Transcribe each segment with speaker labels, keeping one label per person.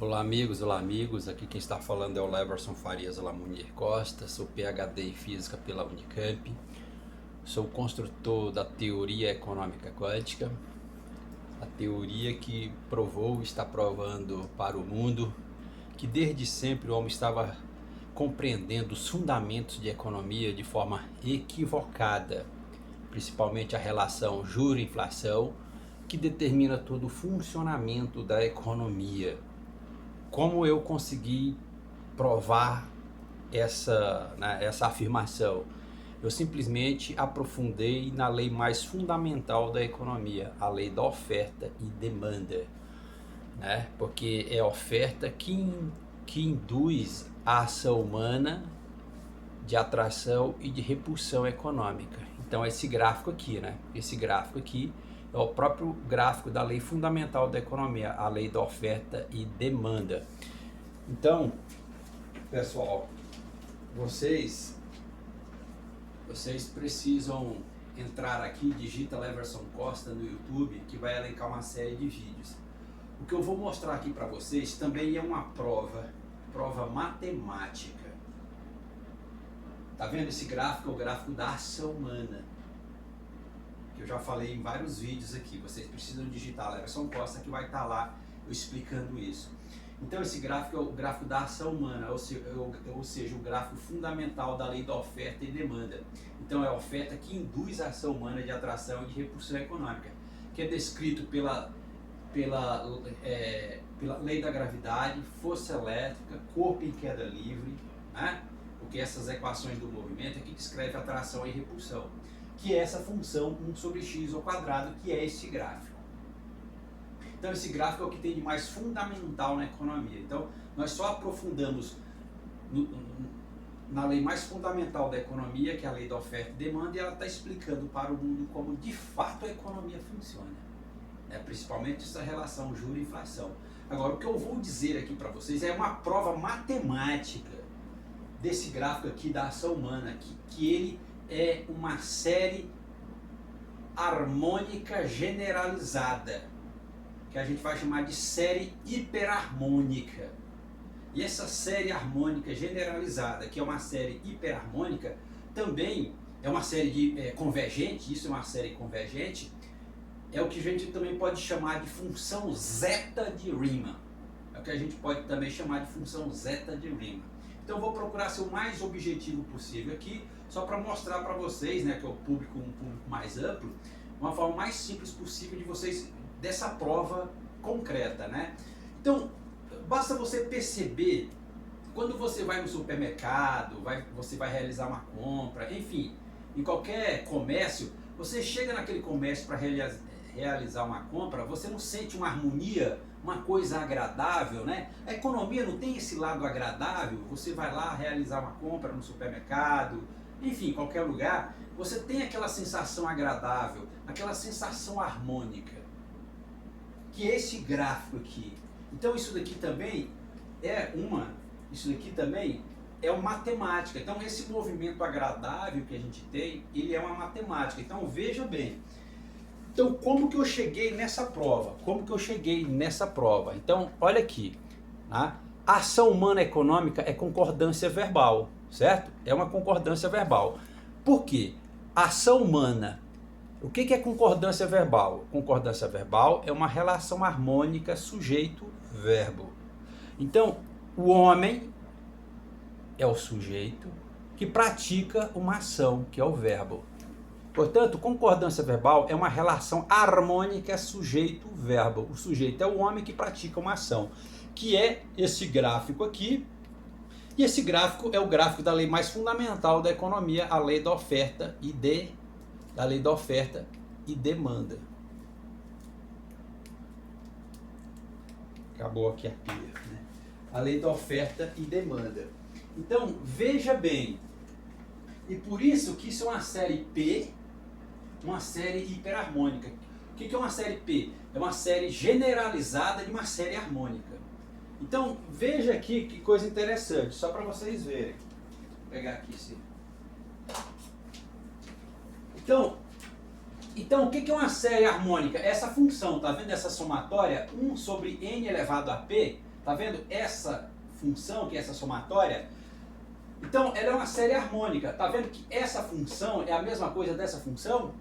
Speaker 1: Olá amigos, aqui quem está falando é o Leverson Farias Lamunier Costa, sou PhD em Física pela Unicamp, sou construtor da teoria econômica quântica, a teoria que provou e está provando para o mundo que desde sempre o homem estava compreendendo os fundamentos de economia de forma equivocada, principalmente a relação juro-inflação, que determina todo o funcionamento da economia. Como eu consegui provar essa afirmação? Eu simplesmente aprofundei na lei mais fundamental da economia, a lei da oferta e demanda, né? Porque é a oferta que induz a ação humana de atração e de repulsão econômica. Então esse gráfico aqui, né? Esse gráfico aqui é o próprio gráfico da lei fundamental da economia, a lei da oferta e demanda. Então, pessoal, vocês precisam entrar aqui, digita Leverson Costa no YouTube, que vai elencar uma série de vídeos. O que eu vou mostrar aqui para vocês também é uma prova matemática. Tá vendo esse gráfico? É o gráfico da ação humana, que eu já falei em vários vídeos aqui. Vocês precisam digitar Leverson Costa, que vai estar lá eu explicando isso. Então esse gráfico é o gráfico da ação humana, ou seja, o gráfico fundamental da lei da oferta e demanda. Então é a oferta que induz a ação humana de atração e de repulsão econômica, que é descrito pela lei da gravidade, força elétrica, corpo em queda livre, né? Porque essas equações do movimento é que descreve atração e repulsão, que é essa função 1 sobre x ao quadrado, que é esse gráfico. Então esse gráfico é o que tem de mais fundamental na economia. Então nós só aprofundamos na lei mais fundamental da economia, que é a lei da oferta e demanda, e ela está explicando para o mundo como de fato a economia funciona, né? Principalmente essa relação juro-inflação. Agora, o que eu vou dizer aqui para vocês é uma prova matemática desse gráfico aqui da ação humana, que ele é uma série harmônica generalizada, que a gente vai chamar de série hiperharmônica. E essa série harmônica generalizada, que é uma série hiperharmônica, também é uma série convergente, isso é uma série convergente, é o que a gente também pode chamar de função zeta de Riemann. É o que a gente pode também chamar de função zeta de Riemann. Então eu vou procurar ser o mais objetivo possível aqui, só para mostrar para vocês, né, que é um público mais amplo, uma forma mais simples possível de vocês, dessa prova concreta, né? Então, basta você perceber, quando você vai no supermercado, você vai realizar uma compra, enfim, em qualquer comércio, você chega naquele comércio para realizar uma compra, você não sente uma harmonia, uma coisa agradável, né? A economia não tem esse lado agradável. Você vai lá realizar uma compra no supermercado, enfim, qualquer lugar, você tem aquela sensação agradável, aquela sensação harmônica, que é esse gráfico aqui. Então isso daqui também é uma matemática. Então esse movimento agradável que a gente tem, ele é uma matemática. Então veja bem. Então, como que eu cheguei nessa prova? Então, olha aqui. Tá? A ação humana econômica é concordância verbal, certo? É uma concordância verbal. Por quê? Ação humana. O que é concordância verbal? Concordância verbal é uma relação harmônica sujeito-verbo. Então, o homem é o sujeito que pratica uma ação, que é o verbo. Portanto, concordância verbal é uma relação harmônica sujeito-verbo. O sujeito é o homem que pratica uma ação, que é esse gráfico aqui. E esse gráfico é o gráfico da lei mais fundamental da economia, a lei da oferta e demanda. Acabou aqui a pia, né? A lei da oferta e demanda. Então, veja bem. E por isso que isso é uma série P, uma série hiperharmônica. O que é uma série P? É uma série generalizada de uma série harmônica. Então, veja aqui que coisa interessante, só para vocês verem. Vou pegar aqui esse. Então, o que é uma série harmônica? Essa função, tá vendo essa somatória? 1 sobre n elevado a p, Tá vendo essa função, que é essa somatória? Então, ela é uma série harmônica. Tá vendo que essa função é a mesma coisa dessa função?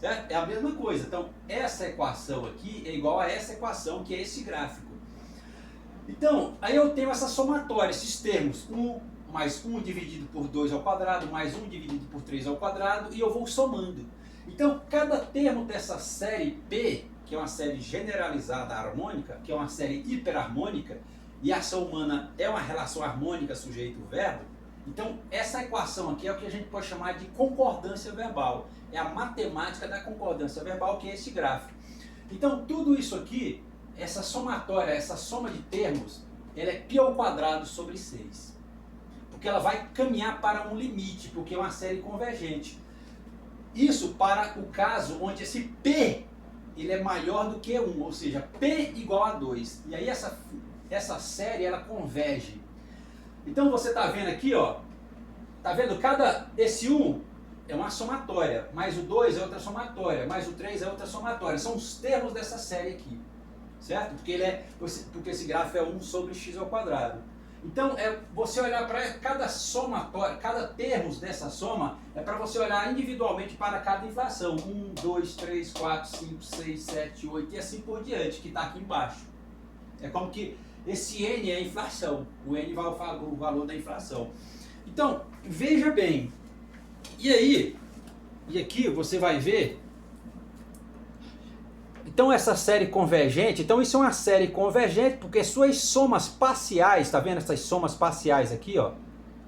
Speaker 1: É a mesma coisa. Então, essa equação aqui é igual a essa equação, que é esse gráfico. Então, aí eu tenho essa somatória, esses termos. 1 mais 1 dividido por 2 ao quadrado, mais 1 dividido por 3 ao quadrado, e eu vou somando. Então, cada termo dessa série P, que é uma série generalizada harmônica, que é uma série hiperharmônica, e a ação humana é uma relação harmônica sujeito-verbo, então essa equação aqui é o que a gente pode chamar de concordância verbal. É a matemática da concordância verbal, que é esse gráfico. Então, tudo isso aqui, essa somatória, essa soma de termos, ela é π ao quadrado sobre 6. Porque ela vai caminhar para um limite, porque é uma série convergente. Isso para o caso onde esse P ele é maior do que 1, ou seja, P igual a 2. E aí essa série ela converge. Então você está vendo aqui, ó, tá vendo esse 1 é uma somatória, mais o 2 é outra somatória, mais o 3 é outra somatória. São os termos dessa série aqui, certo? Porque esse gráfico é 1 sobre x ao quadrado. Então, você olhar para cada somatória, cada termos dessa soma, é para você olhar individualmente para cada inflação. 1, 2, 3, 4, 5, 6, 7, 8 e assim por diante, que está aqui embaixo. É como que esse N é a inflação. O N vai o valor da inflação. Então, veja bem. E aqui você vai ver. Então essa série convergente, então isso é uma série convergente porque suas somas parciais, tá vendo essas somas parciais aqui, ó?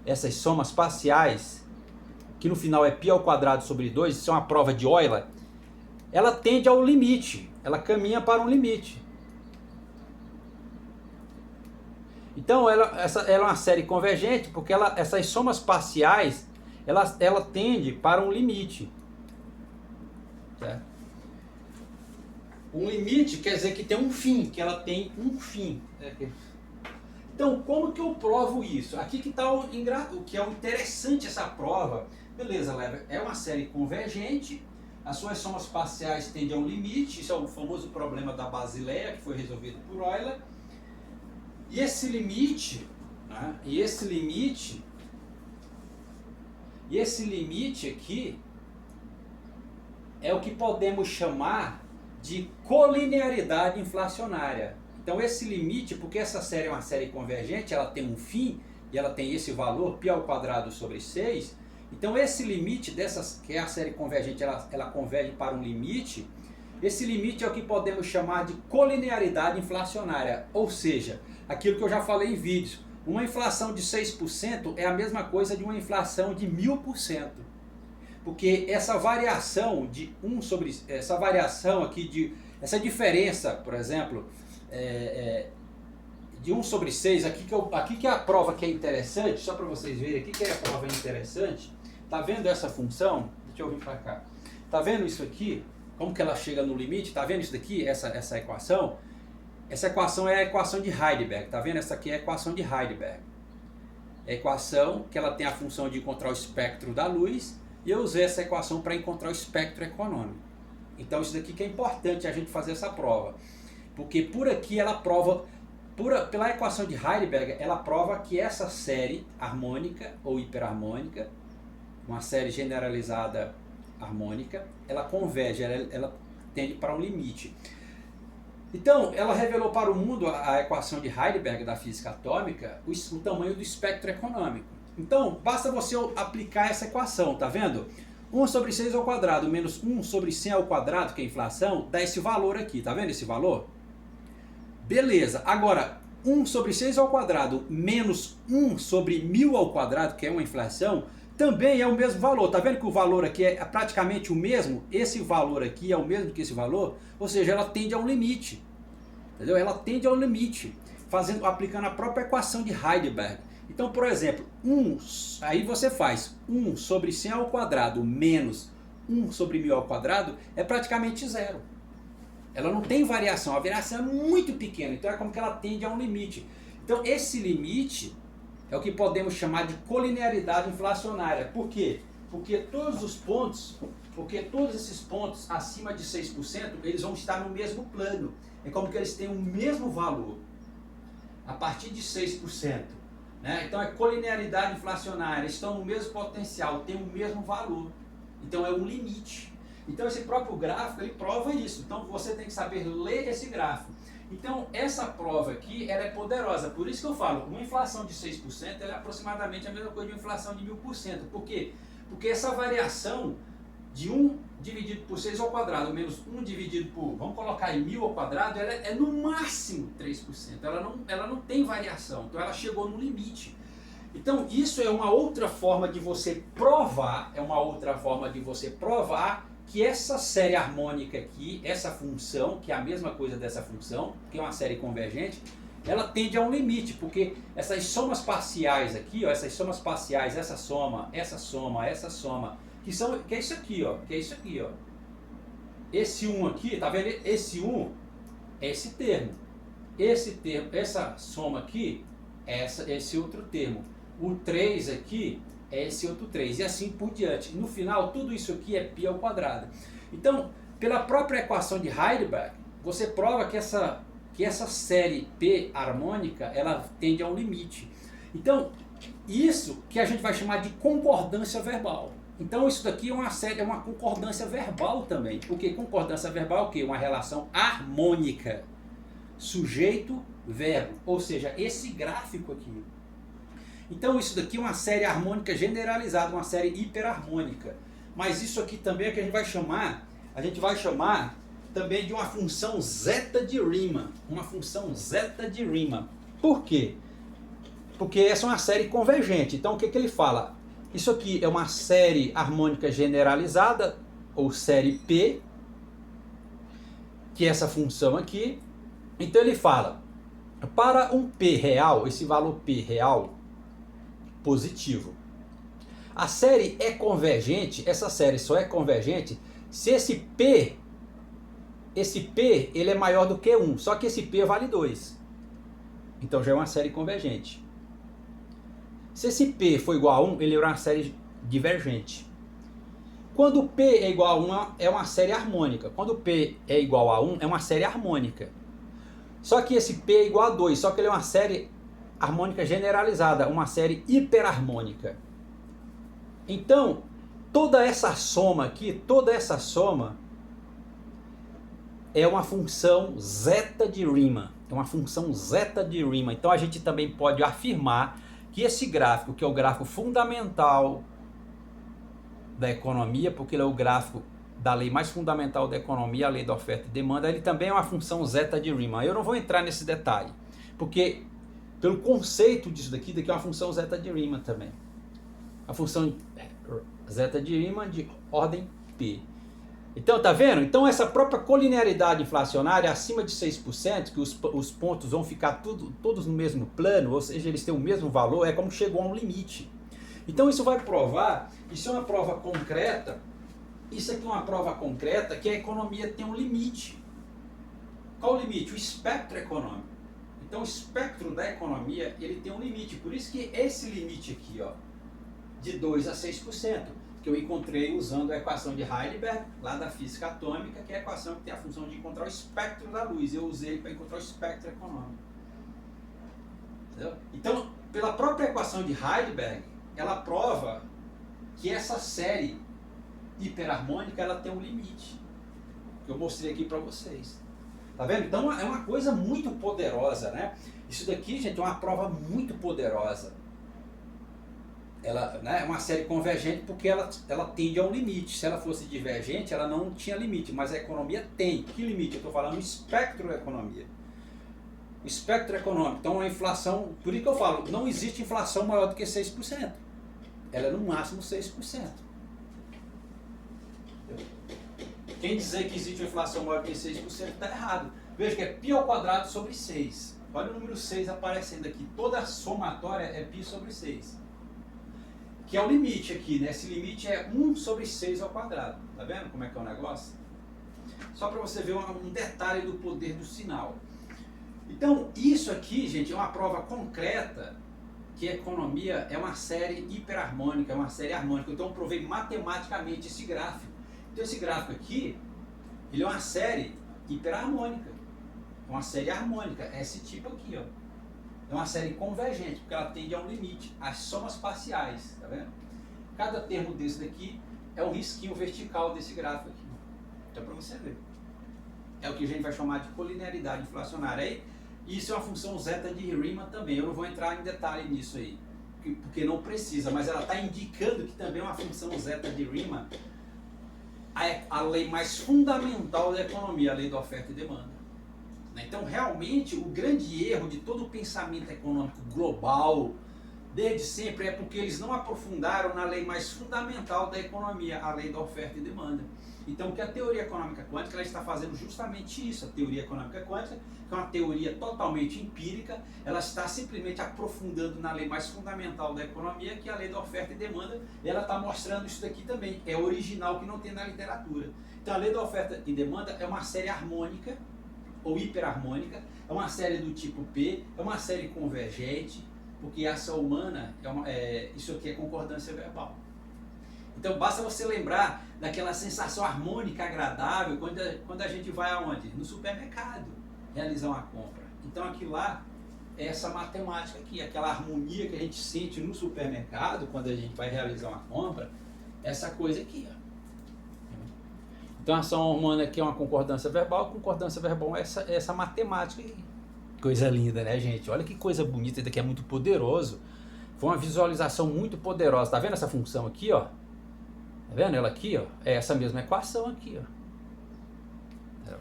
Speaker 1: Essas somas parciais, que no final é π ao quadrado sobre 2, isso é uma prova de Euler, ela tende ao limite, ela caminha para um limite. Então ela é uma série convergente porque essas somas parciais, ela tende para um limite. Certo? Um limite quer dizer que tem um fim, que ela tem um fim. Então, como que eu provo isso? Aqui que está o que é o interessante essa prova. Beleza, Lever, é uma série convergente, as suas somas parciais tendem a um limite, isso é o famoso problema da Basileia, que foi resolvido por Euler. E esse limite, né, esse limite aqui é o que podemos chamar de colinearidade inflacionária. Então esse limite, porque essa série é uma série convergente, ela tem um fim e ela tem esse valor π ao quadrado sobre 6. Então esse limite que é a série convergente, ela converge para um limite. Esse limite é o que podemos chamar de colinearidade inflacionária, ou seja, aquilo que eu já falei em vídeos. Uma inflação de 6% é a mesma coisa de uma inflação de 1000%. Porque essa variação de 1 sobre... Essa variação aqui, essa diferença, por exemplo, de 1 sobre 6, aqui que é a prova que é interessante, só para vocês verem, aqui que é a prova interessante. Tá vendo essa função? Deixa eu vir para cá. Tá vendo isso aqui? Como que ela chega no limite? Tá vendo isso daqui? Essa equação? Essa equação é a equação de Heidelberg. Tá vendo? Essa aqui é a equação de Heidelberg. É a equação que ela tem a função de encontrar o espectro da luz. E eu usei essa equação para encontrar o espectro econômico. Então isso daqui que é importante a gente fazer essa prova. Porque por aqui ela prova, pela equação de Heidelberg, ela prova que essa série harmônica ou hiperharmônica, uma série generalizada harmônica, ela converge, ela tende para um limite. Então, ela revelou para o mundo a equação de Heidelberg da física atômica, o tamanho do espectro econômico. Então, basta você aplicar essa equação, tá vendo? 1 sobre 6 ao quadrado menos 1 sobre 100 ao quadrado, que é a inflação, dá esse valor aqui, tá vendo esse valor? Beleza, agora 1 sobre 6 ao quadrado menos 1 sobre 1000 ao quadrado, que é uma inflação, também é o mesmo valor. Tá vendo que o valor aqui é praticamente o mesmo? Esse valor aqui é o mesmo que esse valor, ou seja, ela tende a um limite. Entendeu? Ela tende ao limite, aplicando a própria equação de Heidelberg. Então, por exemplo, aí você faz 1 sobre 100 ao quadrado menos 1 sobre 1000 ao quadrado é praticamente zero. Ela não tem variação, a variação é muito pequena, então é como que ela tende a um limite. Então, esse limite é o que podemos chamar de colinearidade inflacionária. Por quê? Porque todos esses pontos acima de 6%, eles vão estar no mesmo plano. É como que eles têm o mesmo valor. a partir de 6%. Né? Então é colinearidade inflacionária, estão no mesmo potencial, tem o mesmo valor. Então é um limite. Então esse próprio gráfico ele prova isso. Então você tem que saber ler esse gráfico. Então essa prova aqui ela é poderosa. Por isso que eu falo, uma inflação de 6% ela é aproximadamente a mesma coisa de uma inflação de 1000%. Por quê? Porque essa variação de 1 dividido por 6 ao quadrado menos 1 dividido por, vamos colocar aí 1000 ao quadrado, ela é no máximo 3%. Ela não tem variação. Então ela chegou no limite. Então isso é uma outra forma de você provar, que essa série harmônica aqui, essa função, que é a mesma coisa dessa função, que é uma série convergente, ela tende a um limite, porque essas somas parciais aqui, ó, essas somas parciais, essa soma, que é isso aqui, ó, Esse 1 aqui, tá vendo? Esse 1 é esse termo. Esse termo, essa soma aqui, é esse outro termo. O 3 aqui é esse outro 3 e assim por diante. No final, tudo isso aqui é π ao quadrado. Então, pela própria equação de Heidelberg, você prova que essa série P harmônica, ela tende a um limite. Então, isso que a gente vai chamar de concordância verbal. Então, isso daqui é uma concordância verbal também. Porque concordância verbal é o quê? Uma relação harmônica. Sujeito, verbo. Ou seja, esse gráfico aqui. Então isso daqui é uma série harmônica generalizada, uma série hiperharmônica. Mas isso aqui também é que a gente vai chamar também de uma função zeta de Riemann. Uma função zeta de Riemann. Por quê? Porque essa é uma série convergente. Então o que ele fala? Isso aqui é uma série harmônica generalizada, ou série P, que é essa função aqui. Então ele fala, para um P real, esse valor P real, positivo. A série é convergente, essa série só é convergente se esse P ele é maior do que 1, só que esse P vale 2. Então já é uma série convergente. Se esse P for igual a 1, ele é uma série divergente. Quando P é igual a 1, é uma série harmônica. Quando P é igual a 1, é uma série harmônica. Só que esse P é igual a 2, só que ele é uma série harmônica generalizada, uma série hiperharmônica. Então, toda essa soma aqui, é uma função zeta de Riemann. É uma função zeta de Riemann. Então a gente também pode afirmar que esse gráfico, que é o gráfico fundamental da economia, porque ele é o gráfico da lei mais fundamental da economia, a lei da oferta e demanda, ele também é uma função zeta de Riemann. Eu não vou entrar nesse detalhe, porque pelo conceito disso daqui é uma função zeta de Riemann também. A função zeta de Riemann de ordem P. Então, tá vendo? Então, essa própria colinearidade inflacionária acima de 6%, que os pontos vão ficar todos no mesmo plano, ou seja, eles têm o mesmo valor, é como chegou a um limite. Então, isso vai provar, isso é uma prova concreta, isso aqui é uma prova concreta que a economia tem um limite. Qual o limite? O espectro econômico. Então o espectro da economia ele tem um limite, por isso que esse limite aqui, ó, de 2 a 6%, que eu encontrei usando a equação de Heidelberg, lá da física atômica, que é a equação que tem a função de encontrar o espectro da luz, eu usei para encontrar o espectro econômico. Entendeu? Então, pela própria equação de Heidelberg, ela prova que essa série hiperharmônica ela tem um limite, que eu mostrei aqui para vocês. Tá vendo? Então é uma coisa muito poderosa, né? Isso daqui, gente, é uma prova muito poderosa. Ela, né, é uma série convergente porque ela tende a um limite. Se ela fosse divergente, ela não tinha limite, mas a economia tem. Que limite? Eu estou falando o espectro da economia. O espectro econômico. Então a inflação, por isso que eu falo, não existe inflação maior do que 6%. Ela é no máximo 6%. Quem dizer que existe uma inflação maior que 6% está errado. Veja que é π ao quadrado sobre 6. Olha o número 6 aparecendo aqui. Toda somatória é π sobre 6. Que é o limite aqui, né? Esse limite é 1 sobre 6 ao quadrado. Tá vendo como é que é o negócio? Só para você ver um detalhe do poder do sinal. Então, isso aqui, gente, é uma prova concreta que a economia é uma série hiperharmônica, é uma série harmônica. Então, eu provei matematicamente esse gráfico. Então esse gráfico aqui, ele é uma série hiperharmônica, é uma série harmônica, é esse tipo aqui, ó. é uma série convergente, porque ela tende a um limite, as somas parciais, tá vendo? Cada termo desse daqui é um risquinho vertical desse gráfico aqui. Então, para você ver. É o que a gente vai chamar de colinearidade inflacionária. Aí, isso é uma função zeta de Riemann também. Eu não vou entrar em detalhe nisso aí, porque não precisa, mas ela está indicando que também é uma função zeta de Riemann, a lei mais fundamental da economia, a lei da oferta e demanda. Então, realmente, o grande erro de todo o pensamento econômico global, desde sempre, é porque eles não aprofundaram na lei mais fundamental da economia, a lei da oferta e demanda. Então, o que a teoria econômica quântica ela está fazendo justamente isso. A teoria econômica quântica, que é uma teoria totalmente empírica, ela está simplesmente aprofundando na lei mais fundamental da economia, que é a lei da oferta e demanda, e ela está mostrando isso daqui também. É original, que não tem na literatura. Então, a lei da oferta e demanda é uma série harmônica, ou hiperharmônica, é uma série do tipo P, é uma série convergente, porque a ação humana, isso aqui é concordância verbal. Então basta você lembrar daquela sensação harmônica agradável quando a gente vai aonde? No supermercado, realizar uma compra. Então aquilo lá é essa matemática aqui, aquela harmonia que a gente sente no supermercado quando a gente vai realizar uma compra, essa coisa aqui, ó. Então a ação humana aqui é uma concordância verbal é essa matemática aí. Coisa linda, né, gente? Olha que coisa bonita, isso daqui é muito poderoso. Foi uma visualização muito poderosa. Tá vendo essa função aqui, ó? Tá vendo ela aqui, ó? É essa mesma equação aqui, ó.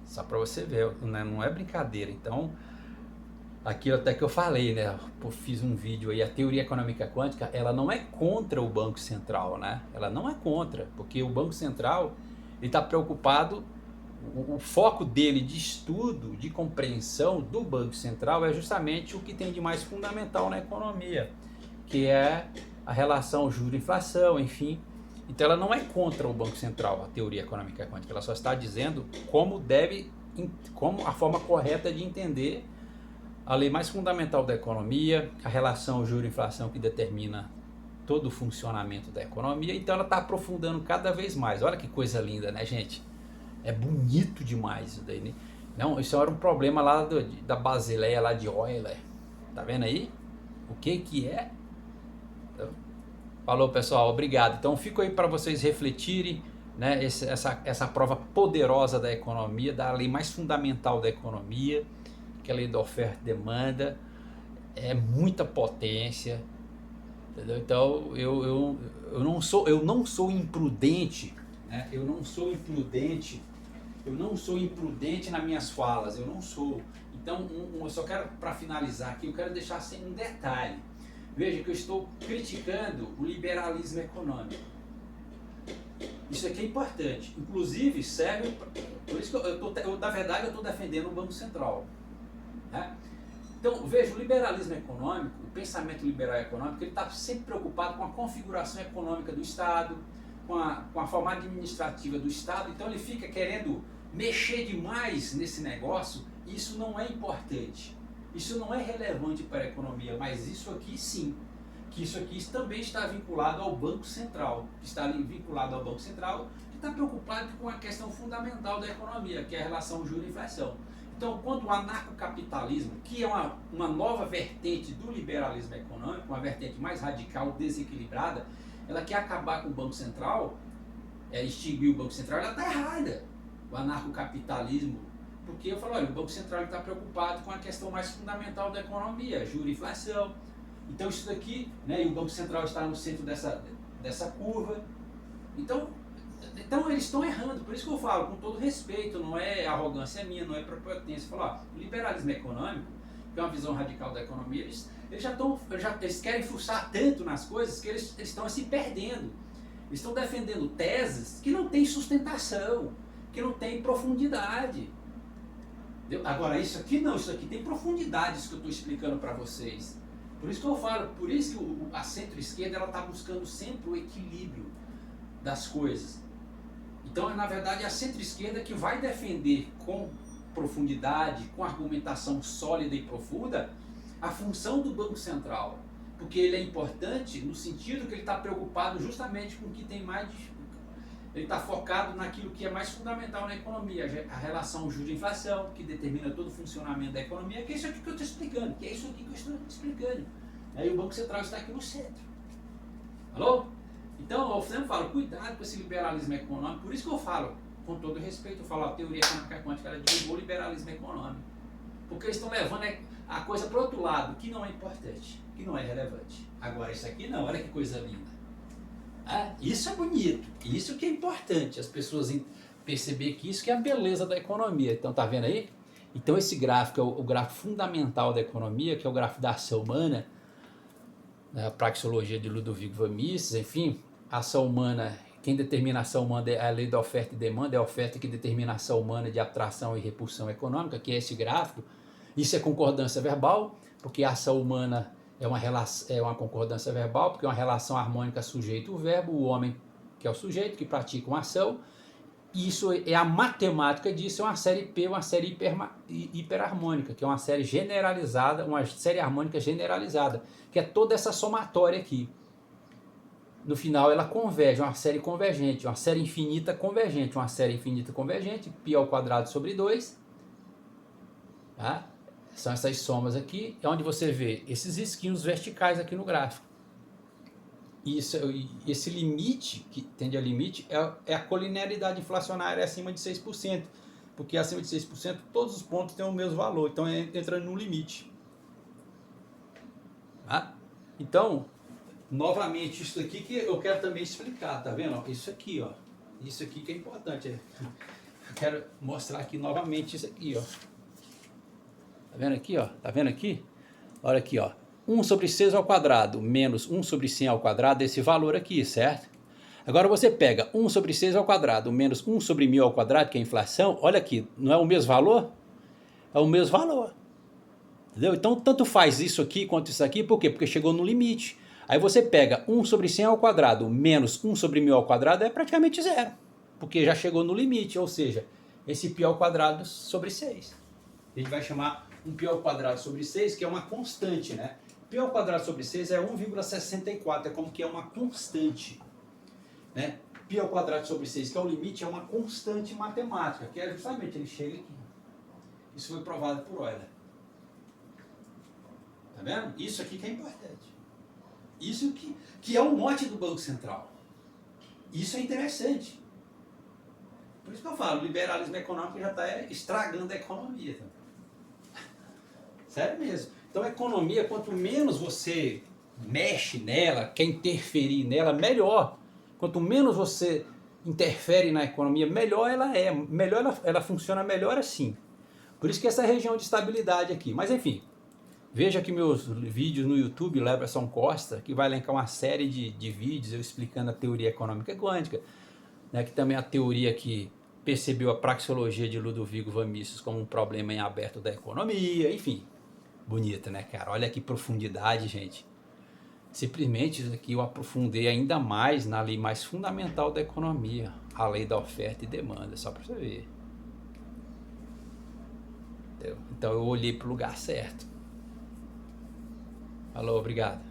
Speaker 1: Só para você ver, né? Não é brincadeira. Então, aquilo até que eu falei, né? Eu fiz um vídeo aí, a teoria econômica quântica, ela não é contra o Banco Central, né? Ela não é contra, porque o Banco Central, ele está preocupado, o foco dele de estudo, de compreensão do Banco Central é justamente o que tem de mais fundamental na economia, que é a relação juro-inflação, enfim. Então ela não é contra o Banco Central, a teoria econômica quântica, ela só está dizendo como a forma correta de entender a lei mais fundamental da economia, a relação juro-inflação que determina todo o funcionamento da economia. Então ela está aprofundando cada vez mais. Olha que coisa linda, né, gente? É bonito demais isso daí, né? Não, isso era um problema lá da Basileia, lá de Euler. Tá vendo aí? O que é? Então, falou, pessoal, obrigado. Então fico aí para vocês refletirem, né, essa prova poderosa da economia, da lei mais fundamental da economia, que é a lei da oferta e demanda. É muita potência, entendeu? Então eu não sou imprudente, né? Eu não sou imprudente nas minhas falas, eu não sou. Então, eu só quero, para finalizar aqui, eu quero deixar assim um detalhe. Veja que eu estou criticando o liberalismo econômico. Isso aqui é importante. Inclusive, serve, por isso que na verdade, eu estou defendendo o Banco Central. Né? Então, veja, o liberalismo econômico, o pensamento liberal econômico, ele está sempre preocupado com a configuração econômica do Estado, com a forma administrativa do Estado. Então ele fica querendo mexer demais nesse negócio. Isso não é importante, isso não é relevante para a economia, mas isso aqui sim, que isso aqui também está vinculado ao Banco Central, que está vinculado ao Banco Central, que está preocupado com a questão fundamental da economia, que é a relação juro-inflação. Então, quando o anarcocapitalismo, que é uma nova vertente do liberalismo econômico, uma vertente mais radical, desequilibrada, ela quer acabar com o Banco Central, extinguir o Banco Central, ela está errada. O anarcocapitalismo, porque eu falo, olha, o Banco Central está preocupado com a questão mais fundamental da economia, juro e inflação. Então isso daqui, né, e o Banco Central está no centro dessa curva. Então eles estão errando, por isso que eu falo, com todo respeito, não é arrogância minha, não é prepotência. Eu falo, ó, o liberalismo econômico, que é uma visão radical da economia, eles querem fuçar tanto nas coisas que eles estão se perdendo. Eles estão defendendo teses que não têm sustentação, que não têm profundidade. Agora, isso aqui não, isso aqui tem profundidade, isso que eu estou explicando para vocês. Por isso que eu falo, por isso que a centro-esquerda está buscando sempre o equilíbrio das coisas. Então, na verdade, é a centro-esquerda que vai defender com profundidade, com argumentação sólida e profunda, a função do Banco Central, porque ele é importante no sentido que ele está preocupado justamente com o que tem mais, Ele está focado naquilo que é mais fundamental na economia, a relação juros-inflação, que determina todo o funcionamento da economia, que é isso aqui que eu estou explicando, que é isso aqui que eu estou explicando. Aí o Banco Central está aqui no centro. Alô? Então, eu sempre falo, cuidado com esse liberalismo econômico, por isso que eu falo, com todo respeito, eu falo, a teoria econômica quântica, ela derrubou o liberalismo econômico. Porque eles estão levando a coisa para o outro lado, que não é importante, que não é relevante. Agora, isso aqui não, olha que coisa linda. Ah, isso é bonito, isso que é importante, as pessoas perceber que isso que é a beleza da economia. Então, tá vendo aí? Então, esse gráfico é o gráfico fundamental da economia, que é o gráfico da ação humana, a praxeologia de Ludovico von Mises, enfim, a ação humana, quem determina a ação humana é a lei da oferta e demanda, é a oferta que determina a ação humana de atração e repulsão econômica, que é esse gráfico. Isso é concordância verbal, porque a ação humana é uma concordância verbal, porque é uma relação harmônica sujeito-verbo, o homem que é o sujeito, que pratica uma ação. Isso é a matemática disso, é uma série P, uma série hiperharmônica, que é uma série generalizada, uma série harmônica generalizada, que é toda essa somatória aqui. No final ela converge, uma série convergente, uma série infinita convergente, π ao quadrado sobre 2, tá? São essas somas aqui, é onde você vê esses risquinhos verticais aqui no gráfico. Isso, esse limite, que tende a limite, é a colinearidade inflacionária acima de 6%, porque acima de 6% todos os pontos têm o mesmo valor, então entra no limite. Tá? Então, novamente, isso aqui que eu quero também explicar, tá vendo? Isso aqui, ó, isso aqui que é importante. Eu quero mostrar aqui novamente isso aqui, ó. Tá vendo aqui, ó? Tá vendo aqui? Olha aqui, ó. 1 sobre 6 ao quadrado menos 1 sobre 100 ao quadrado, esse valor aqui, certo? Agora você pega 1 sobre 6 ao quadrado menos 1 sobre 1000 ao quadrado, que é a inflação, olha aqui, não é o mesmo valor? É o mesmo valor. Entendeu? Então, tanto faz isso aqui quanto isso aqui, por quê? Porque chegou no limite. Aí você pega 1 sobre 100 ao quadrado menos 1 sobre 1000 ao quadrado, é praticamente zero, porque já chegou no limite, ou seja, esse π ao quadrado sobre 6. A gente vai chamar um π ao quadrado sobre 6, que é uma constante, né? Π ao quadrado sobre 6 é 1,64, é como que é uma constante, né? Π ao quadrado sobre 6, que é o limite, é uma constante matemática, que é justamente, ele chega aqui. Isso foi provado por Euler. Tá vendo? Isso aqui que é importante. Isso que é o mote do Banco Central. Isso é interessante. Por isso que eu falo, o liberalismo econômico já está estragando a economia. Tá? Sério mesmo. Então a economia, quanto menos você mexe nela, quer interferir nela, melhor. Quanto menos você interfere na economia, melhor ela é. Melhor ela funciona melhor assim. Por isso que essa região de estabilidade aqui. Mas enfim, veja aqui meus vídeos no YouTube, Leverson Costa, que vai elencar uma série de vídeos eu explicando a teoria econômica quântica, né, que também é a teoria que percebeu a praxeologia de Ludovico von Mises como um problema em aberto da economia, enfim. Bonita, né, cara? Olha que profundidade, gente. Simplesmente isso aqui eu aprofundei ainda mais na lei mais fundamental da economia, a lei da oferta e demanda, só para você ver. Entendeu? Então eu olhei para o lugar certo. Falou, obrigado.